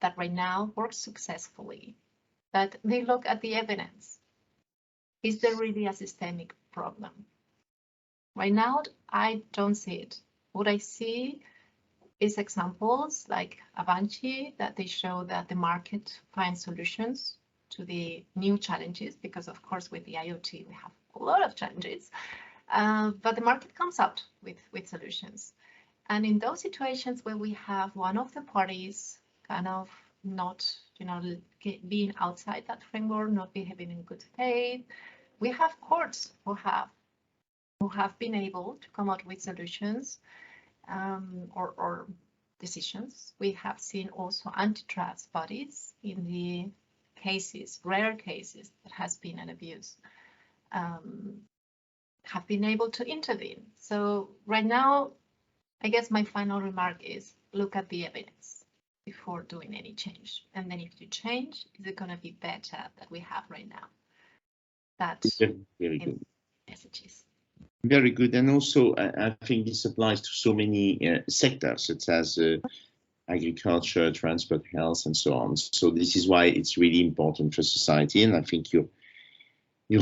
that right now works successfully, that they look at the evidence. Is there really a systemic problem? Right now, I don't see it. What I see is examples like Avanci, that they show that the market finds solutions to the new challenges, because of course with the IoT we have a lot of challenges, but the market comes out with solutions. And in those situations where we have one of the parties kind of not, you know, being outside that framework, not behaving in good faith, we have courts who have been able to come out with solutions or decisions. We have seen also antitrust bodies in the cases, rare cases that has been an abuse, have been able to intervene. So right now, I guess my final remark is look at the evidence before doing any change. And then if you change, is it going to be better than we have right now? That's very good messages. Very good. And also, I think this applies to so many sectors, such as agriculture, transport, health, and so on. So this is why it's really important for society. And I think your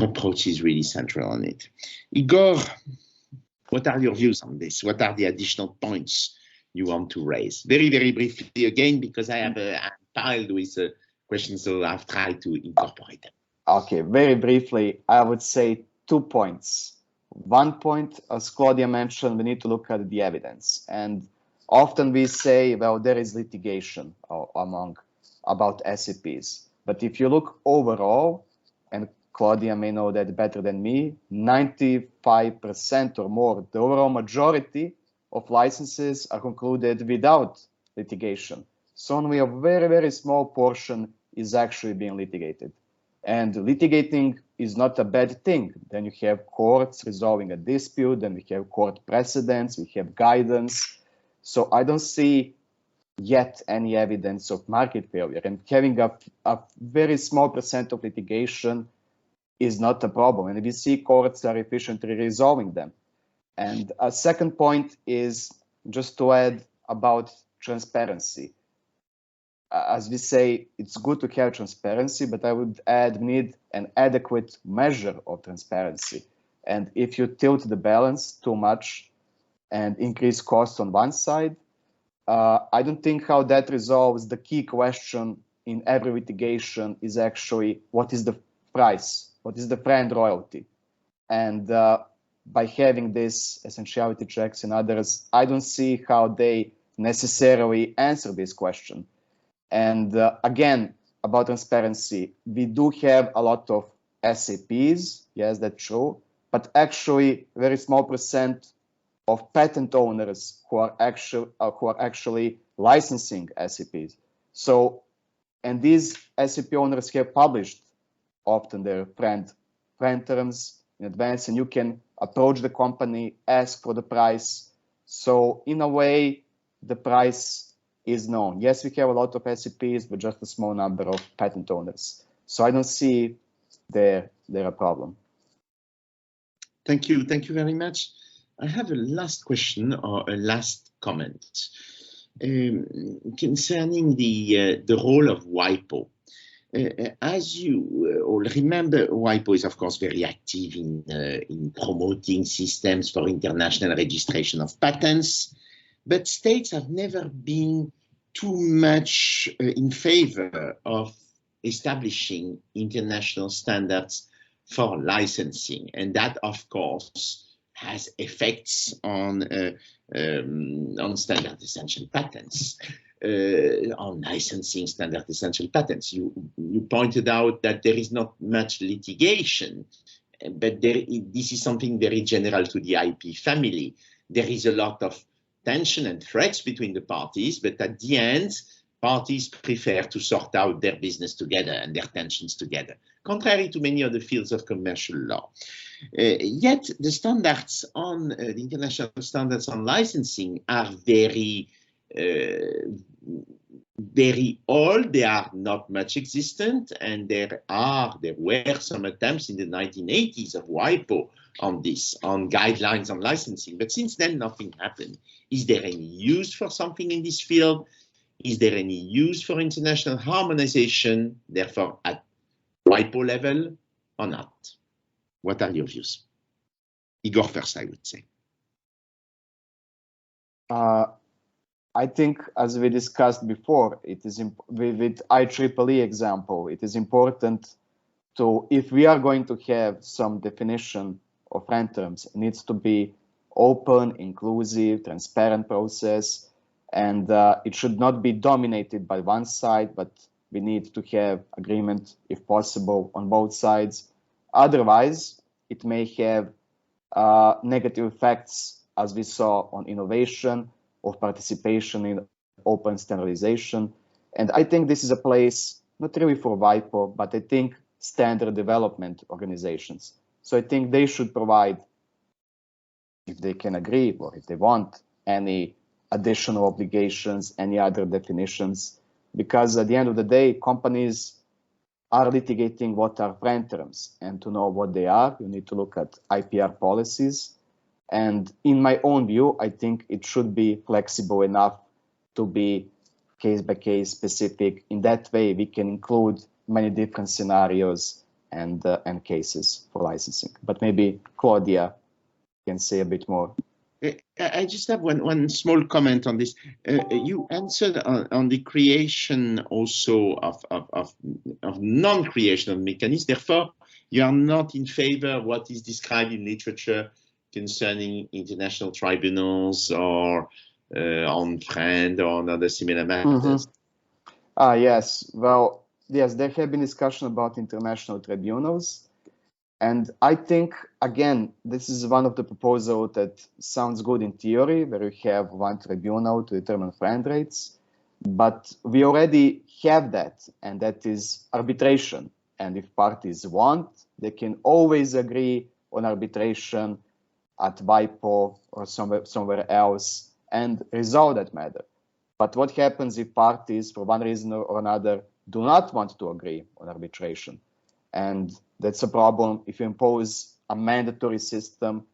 approach is really central on it. Igor, what are your views on this? What are the additional points you want to raise? Very, very briefly again, because I'm piled with questions, so I've tried to incorporate them. Okay, very briefly, I would say 2 points. One point, as Claudia mentioned, we need to look at the evidence. And often we say, well, there is litigation about SEPs. But if you look overall, and Claudia may know that better than me, 95% or more, the overall majority of licenses are concluded without litigation. So only a very, very small portion is actually being litigated. And litigating is not a bad thing. Then you have courts resolving a dispute, then we have court precedents, we have guidance. So I don't see yet any evidence of market failure. And having a very small percent of litigation is not a problem. And we see courts are efficiently resolving them. And a second point is just to add about transparency. As we say, it's good to have transparency, but I would add we need an adequate measure of transparency. And if you tilt the balance too much and increase costs on one side, I don't think how that resolves the key question in every litigation is actually what is the price, what is the FRAND royalty. And by having this essentiality checks and others, I don't see how they necessarily answer this question. And again, about transparency, we do have a lot of SEPs, yes, that's true, but actually very small percent of patent owners who are actually licensing SEPs. So, and these SEP owners have published often their FRAND terms in advance, and you can approach the company, ask for the price. So in a way, the price is known. Yes, we have a lot of SEPs, but just a small number of patent owners. So I don't see there a problem. Thank you very much. I have a last question or a last comment concerning the role of WIPO. As you all remember, WIPO is of course very active in promoting systems for international registration of patents, but states have never been too much in favor of establishing international standards for licensing, and that of course has effects on standard essential patents, on licensing standard essential patents. You pointed out that there is not much litigation, but this is something very general to the IP family. There is a lot of tension and threats between the parties, but at the end, parties prefer to sort out their business together and their tensions together, contrary to many other fields of commercial law. Yet the standards on the international standards on licensing are very old. They are not much existent, and there were some attempts in the 1980s of WIPO on this, on guidelines on licensing, but since then nothing happened. Is there any use for something in this field? Is there any use for international harmonization, therefore at WIPO level or not? What are your views? Igor first, I would say. I think, as we discussed before, it is with IEEE example, it is important to, if we are going to have some definition of FRAND terms, it needs to be open, inclusive, transparent process, and it should not be dominated by one side, but we need to have agreement, if possible, on both sides. Otherwise, it may have negative effects, as we saw on innovation, of participation in open standardization. And I think this is a place, not really for WIPO, but I think standard development organizations. So I think they should provide, if they can agree or if they want, any additional obligations, any other definitions, because at the end of the day, companies are litigating what are FRAND terms, and to know what they are, you need to look at IPR policies. And in my own view, I think it should be flexible enough to be case-by-case specific. In that way, we can include many different scenarios and cases for licensing. But maybe Claudia can say a bit more. I just have one small comment on this. You answered on the creation also of non-creation of mechanisms. Therefore, you are not in favor of what is described in literature concerning international tribunals or on FRAND or on other similar matters. Yes. Well, yes, there have been discussion about international tribunals. And I think, again, this is one of the proposals that sounds good in theory, where you have one tribunal to determine FRAND rates. But we already have that, and that is arbitration. And if parties want, they can always agree on arbitration at WIPO or somewhere else and resolve that matter. But what happens if parties, for one reason or another, do not want to agree on arbitration? And that's a problem if you impose a mandatory system,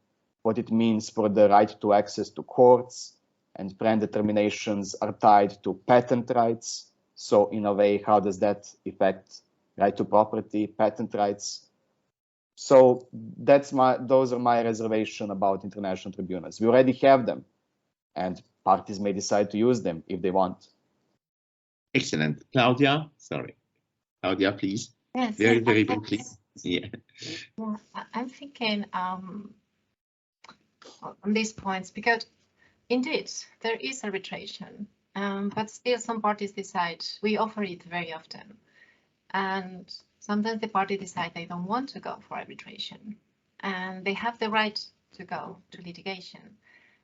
what it means for the right to access to courts, and FRAND determinations are tied to patent rights. So in a way, how does that affect right to property, patent rights? So those are my reservations about international tribunals. We already have them, and parties may decide to use them if they want. Excellent. Claudia, sorry. Claudia, please. Yes, very briefly. Yeah. I'm thinking on these points, because indeed there is arbitration, but still some parties decide, we offer it very often, and sometimes the party decide they don't want to go for arbitration, and they have the right to go to litigation.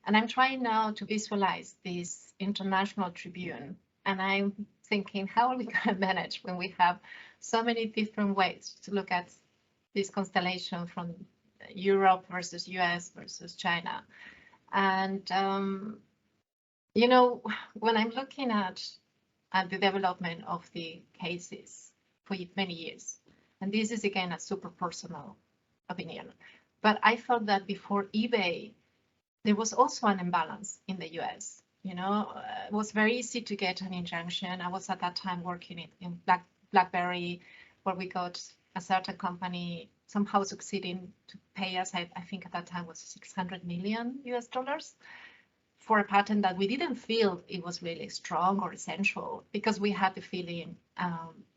And I'm trying now to visualize this international tribune, and I'm thinking, how are we going to manage when we have so many different ways to look at this constellation from Europe versus US versus China? And, you know, when I'm looking at the development of the cases for many years, and this is again a super personal opinion, But I felt that before eBay, there was also an imbalance in the US. You know, it was very easy to get an injunction. I was at that time working in BlackBerry, where we got a certain company somehow succeeding to pay us, I think at that time was 600 million US dollars for a patent that we didn't feel it was really strong or essential, because we had the feeling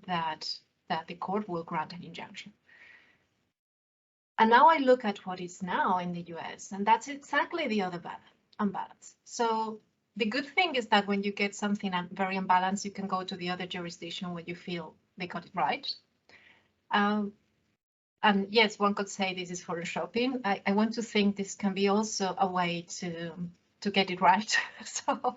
that the court will grant an injunction. And now I look at what is now in the US, and that's exactly the other unbalance. So the good thing is that when you get something very unbalanced, you can go to the other jurisdiction where you feel they got it right. And yes, one could say this is for shopping. I want to think this can be also a way to get it right. So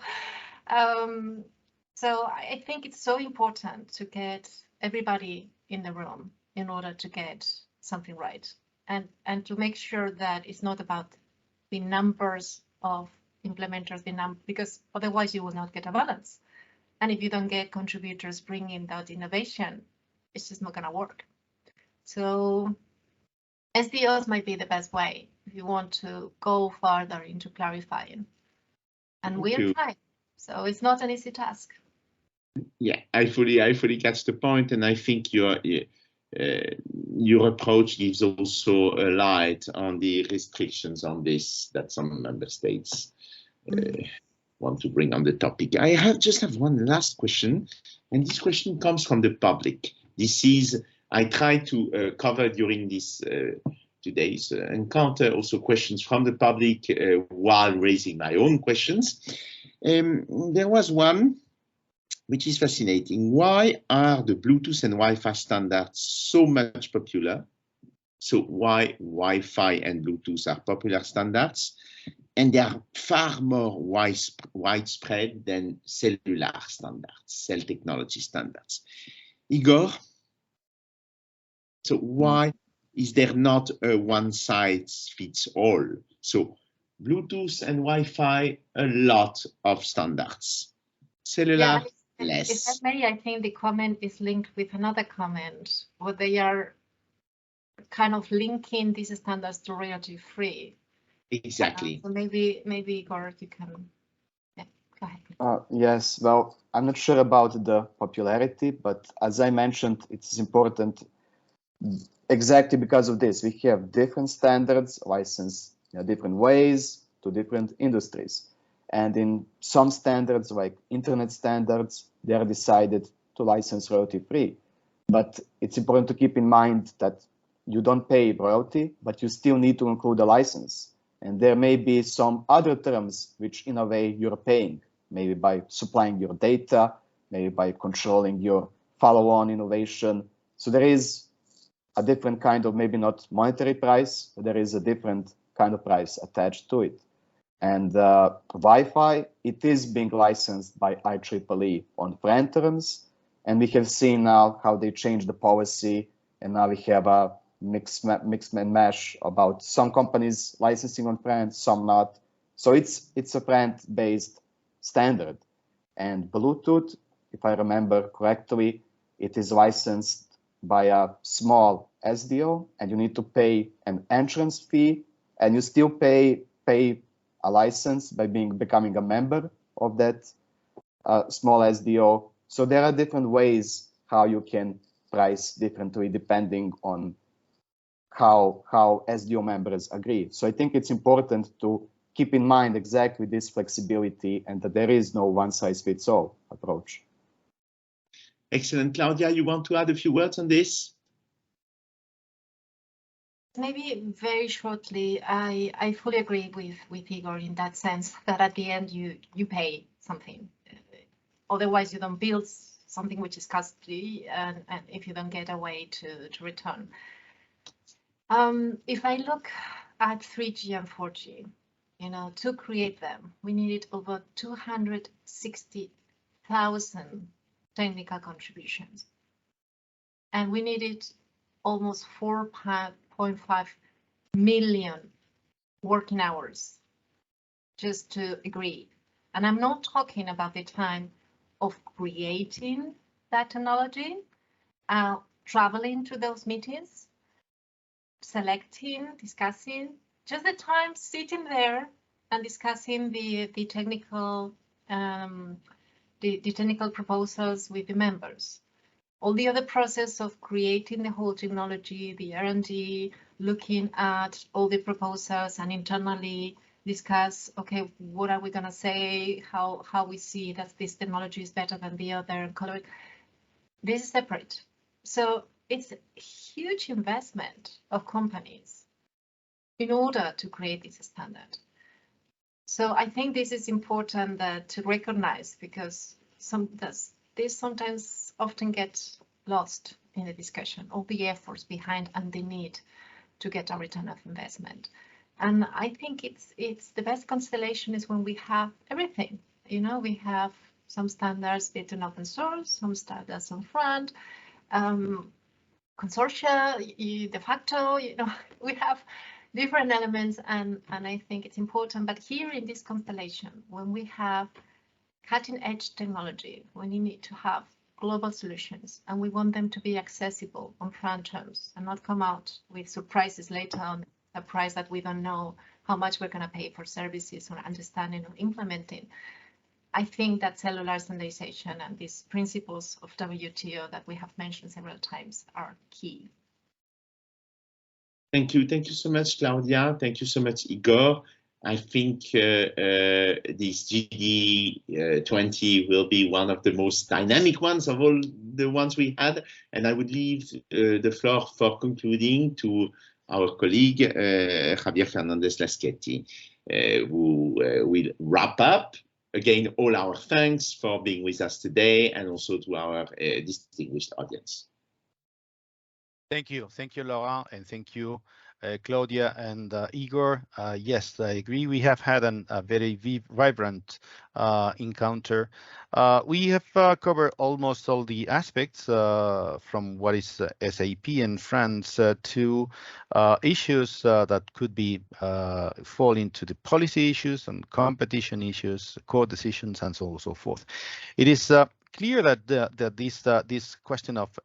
I think it's so important to get everybody in the room in order to get something right, and to make sure that it's not about the numbers of implementers, because otherwise you will not get a balance. And if you don't get contributors bringing that innovation, it's just not going to work. So SDOs might be the best way if you want to go further into clarifying. And we're trying, so it's not an easy task. Yeah, I fully catch the point, and I think your approach gives also a light on the restrictions on this that some member states want to bring on the topic. I just have one last question, and this question comes from the public. This is, I tried to cover during this today's encounter also questions from the public while raising my own questions. There was one which is fascinating. Why are the Bluetooth and Wi-Fi standards so much popular? So why Wi-Fi and Bluetooth are popular standards, and they are far more widespread than cellular standards, cell technology standards. Igor, so why is there not a one-size-fits-all? So Bluetooth and Wi-Fi, a lot of standards. Cellular, less. If I may, I think the comment is linked with another comment, where they are kind of linking these standards to royalty free. Exactly. So maybe Igor, you can go ahead. Yes, well, I'm not sure about the popularity, but as I mentioned, it's important exactly because of this. We have different standards licensed in different ways to different industries. And in some standards, like internet standards, they are decided to license royalty free. But it's important to keep in mind that you don't pay royalty, but you still need to include a license. And there may be some other terms which in a way you're paying, maybe by supplying your data, maybe by controlling your follow-on innovation. So there is a different kind of, maybe not monetary price, but there is a different kind of price attached to it. And Wi-Fi, it is being licensed by IEEE on FRAND terms. And we have seen now how they changed the policy. And now we have a mix and mash about some companies licensing on FRAND, some not. So it's a FRAND-based standard. And Bluetooth, if I remember correctly, it is licensed by a small SDO, and you need to pay an entrance fee, and you still pay a license by becoming a member of that small SDO. So there are different ways how you can price differently depending on how SDO members agree. So I think it's important to keep in mind exactly this flexibility and that there is no one-size-fits-all approach. Excellent. Claudia, you want to add a few words on this? Maybe very shortly, I fully agree with Igor in that sense that at the end you pay something. Otherwise, you don't build something which is costly, and if you don't get a way to return. If I look at 3G and 4G, to create them, we needed over 260,000 technical contributions, and we needed almost 4.5 million working hours just to agree. And I'm not talking about the time of creating that technology, traveling to those meetings, selecting, discussing, just the time sitting there and discussing the technical the technical proposals with the members. All the other process of creating the whole technology, the R&D, looking at all the proposals and internally discuss, okay, what are we going to say, how we see that this technology is better than the other, this is separate. So it's a huge investment of companies in order to create this standard. So I think this is important to recognize, because this sometimes often gets lost in the discussion, all the efforts behind and the need to get a return of investment. And I think it's the best constellation is when we have everything. You know, we have some standards built in open source, some standards on front, consortia, de facto, you know, we have different elements, and I think it's important. But here in this constellation, when we have cutting edge technology, when we need to have global solutions and we want them to be accessible on front terms and not come out with surprises later on, a price that we don't know how much we're going to pay for services or understanding or implementing, I think that cellular standardization and these principles of WTO that we have mentioned several times are key. Thank you so much, Claudia. Thank you so much, Igor. I think this GD20 will be one of the most dynamic ones of all the ones we had, and I would leave the floor for concluding to our colleague Javier Fernandez Laschetti, who will wrap up. Again, all our thanks for being with us today, and also to our distinguished audience. Thank you, Laurent, and thank you, Claudia and Igor. Yes, I agree. We have had a very vibrant encounter. We have covered almost all the aspects from what is SAP in France to issues that could be fall into the policy issues and competition issues, court decisions, and so on and so forth. It is clear that this question of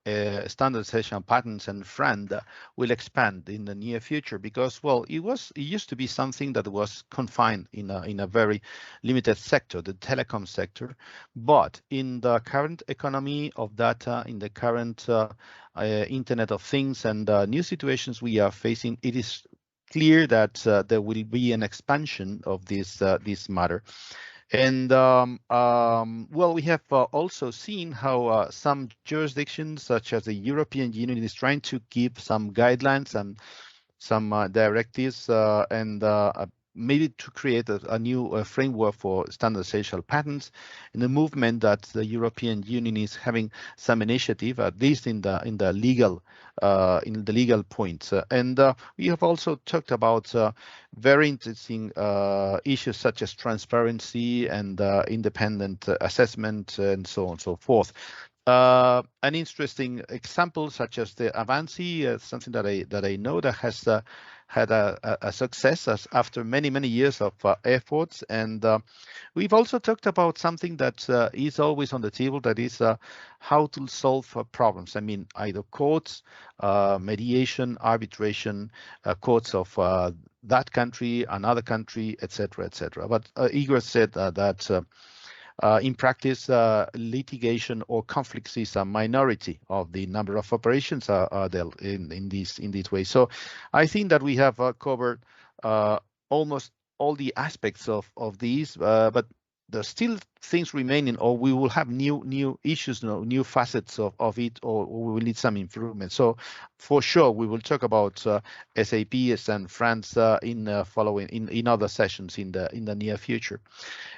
standardization patterns and friend will expand in the near future, because, well, it used to be something that was confined in a very limited sector, the telecom sector. But in the current economy of data, in the current Internet of Things and new situations we are facing, it is clear that there will be an expansion of this matter. And well, we have also seen how some jurisdictions, such as the European Union, is trying to give some guidelines and some directives and maybe to create a new framework for standardization patterns, in the movement that the European Union is having some initiative, at least in the legal points. And we have also talked about very interesting issues such as transparency and independent assessment and so on and so forth. An interesting example such as the Avanci, something that I know that has had a success after many years of efforts. And we've also talked about something that is always on the table, that is how to solve problems. I mean, either courts, mediation, arbitration, courts of that country, another country, etc., etc. But Igor said that in practice, litigation or conflicts is a minority of the number of operations are dealt in this way. So I think that we have covered almost all the aspects of these, but there's still things remaining, or we will have new issues, new facets of it, or we will need some improvement. So for sure, we will talk about SAPs and France in other sessions in the near future.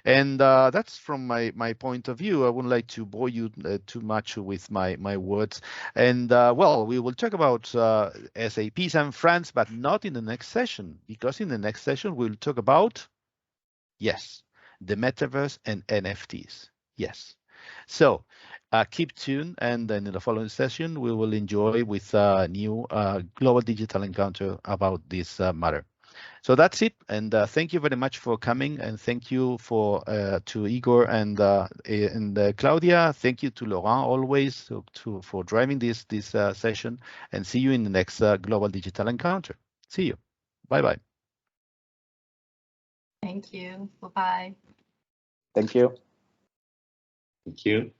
And that's from my point of view. I wouldn't like to bore you too much with my words. And well, we will talk about SAPs and France, but not in the next session, because in the next session we'll talk about, yes, the metaverse and NFTs. Yes. So keep tuned, and then in the following session we will enjoy with a new global digital encounter about this matter. So that's it, and thank you very much for coming, and thank you for to Igor and Claudia. Thank you to Laurent always for driving this session, and see you in the next Global Digital Encounter. See you. Bye bye. Thank you. Bye bye. Thank you. Thank you.